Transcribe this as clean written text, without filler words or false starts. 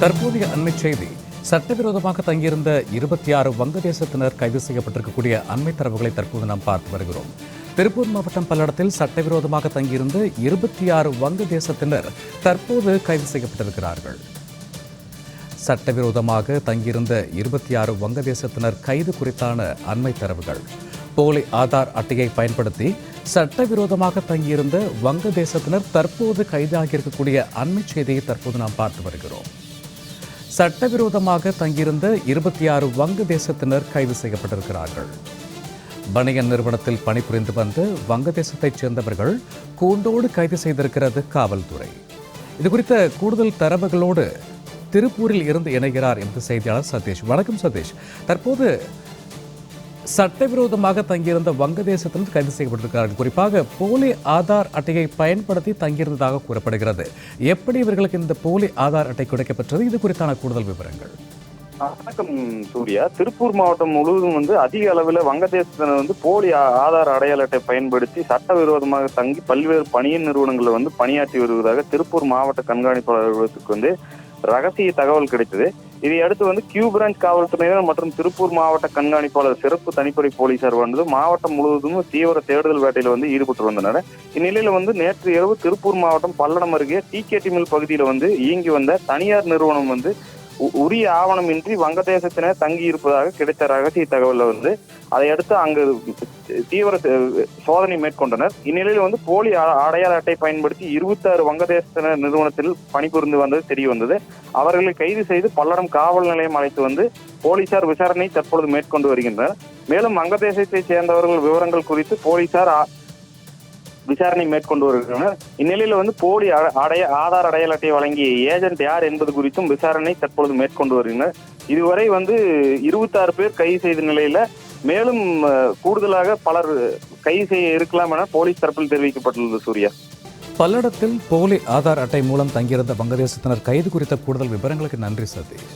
தற்போதைய அண்மைச் செய்தி. சட்டவிரோதமாக தங்கியிருந்த 26 வங்கதேசத்தினர் கைது செய்யப்பட்டிருக்கக்கூடிய அண்மை தரவுகளை தற்போது நாம் பார்த்து வருகிறோம். திருப்பூர் மாவட்டம் பல்லடத்தில் சட்டவிரோதமாக தங்கியிருந்த 26 வங்கதேசத்தினர் தற்போது கைது செய்யப்பட்டிருக்கிறார்கள். சட்டவிரோதமாக தங்கியிருந்த 26 வங்கதேசத்தினர் கைது குறித்தான அண்மை தரவுகள். போலி ஆதார் அட்டையை பயன்படுத்தி சட்டவிரோதமாக தங்கியிருந்த வங்கதேசத்தினர் தற்போது கைதாகியிருக்கக்கூடிய அண்மை செய்தியை தற்போது நாம் பார்த்து வருகிறோம். சட்டவிரோதமாக தங்கியிருந்த 26 வங்கதேசத்தினர் கைது செய்யப்பட்டிருக்கிறார்கள். பனியன் நிறுவனத்தில் பணிபுரிந்து வந்த வங்கதேசத்தைச் சேர்ந்தவர்கள் கூண்டோடு கைது செய்திருக்கிறது காவல்துறை. இது குறித்த கூடுதல் தரவுகளோடு திருப்பூரில் இருந்து இணைகிறார் எமது செய்தியாளர் சதீஷ். வணக்கம் சதீஷ். தற்போது சட்டவிரோதமாக தங்கியிருந்த வங்கதேசத்தினர் கைது செய்யப்பட்டிருக்கிறார்கள். குறிப்பாக போலி ஆதார் அட்டையை பயன்படுத்தி தங்கியிருந்ததாக கூறப்படுகிறது. எப்படி இவர்களுக்கு இந்த போலி ஆதார் அட்டை கிடைக்கப்பெற்றது? இது குறித்தான கூடுதல் விவரங்கள். வணக்கம் சூர்யா. திருப்பூர் மாவட்டம் முழுவதும் அதிக அளவில் வங்கதேசத்தினர் போலி ஆதார் அடையாள அட்டை பயன்படுத்தி சட்டவிரோதமாக தங்கி பல்வேறு பணியின் நிறுவனங்களில் பணியாற்றி வருவதாக திருப்பூர் மாவட்ட கண்காணிப்பாளர் அலுவலகத்துக்கு ரகசிய தகவல் கிடைத்தது. இதையடுத்து கியூ பிரான்ச் காவல்துறையினர் மற்றும் திருப்பூர் மாவட்ட கண்காணிப்பாளர் சிறப்பு தனிப்படை போலீசார் மாவட்டம் முழுவதும் தீவிர தேடுதல் வேட்டையில் ஈடுபட்டு வந்தனர். இந்நிலையில நேற்று இரவு திருப்பூர் மாவட்டம் பல்லடம் அருகே டிகேடி மில் பகுதியில் இயங்கி வந்த தனியார் நிறுவனம் உரிய ஆவணமின்றி வங்கதேசத்தினர் தங்கி இருப்பதாக கிடைத்த ரகசிய தகவல் அதையடுத்து அங்கு தீவிர சோதனை மேற்கொண்டனர். இந்நிலையில் போலி அடையாள அட்டை பயன்படுத்தி 26 வங்கதேசத்தினர் நிறுவனத்தில் பணிபுரிந்து வந்தது தெரிய வந்தது. அவர்களை கைது செய்து பல்லடம் காவல் நிலையம் அழைத்து போலீசார் விசாரணை தற்பொழுது மேற்கொண்டு வருகின்றனர். மேலும் வங்கதேசத்தைச் சேர்ந்தவர்கள் விவரங்கள் குறித்து போலீசார் விசாரணை மேற்கொண்டு வருகின்றனர். இந்நிலையில் போலி ஆதார் அடையாள அட்டை வழங்கிய ஏஜென்ட் யார் என்பது குறித்தும் விசாரணை தற்பொழுது மேற்கொண்டு வருகின்றனர். இதுவரை 26 பேர் கைது செய்த நிலையில மேலும் கூடுதலாக பலர் கைது செய்ய இருக்கலாம் என போலீஸ் தரப்பில் தெரிவிக்கப்பட்டுள்ளது. சூர்யா, பல்லடத்தில் போலி ஆதார் அட்டை மூலம் தங்கியிருந்த வங்கதேசத்தினர் கைது குறித்த கூடுதல் விவரங்களுக்கு நன்றி சதீஷ்.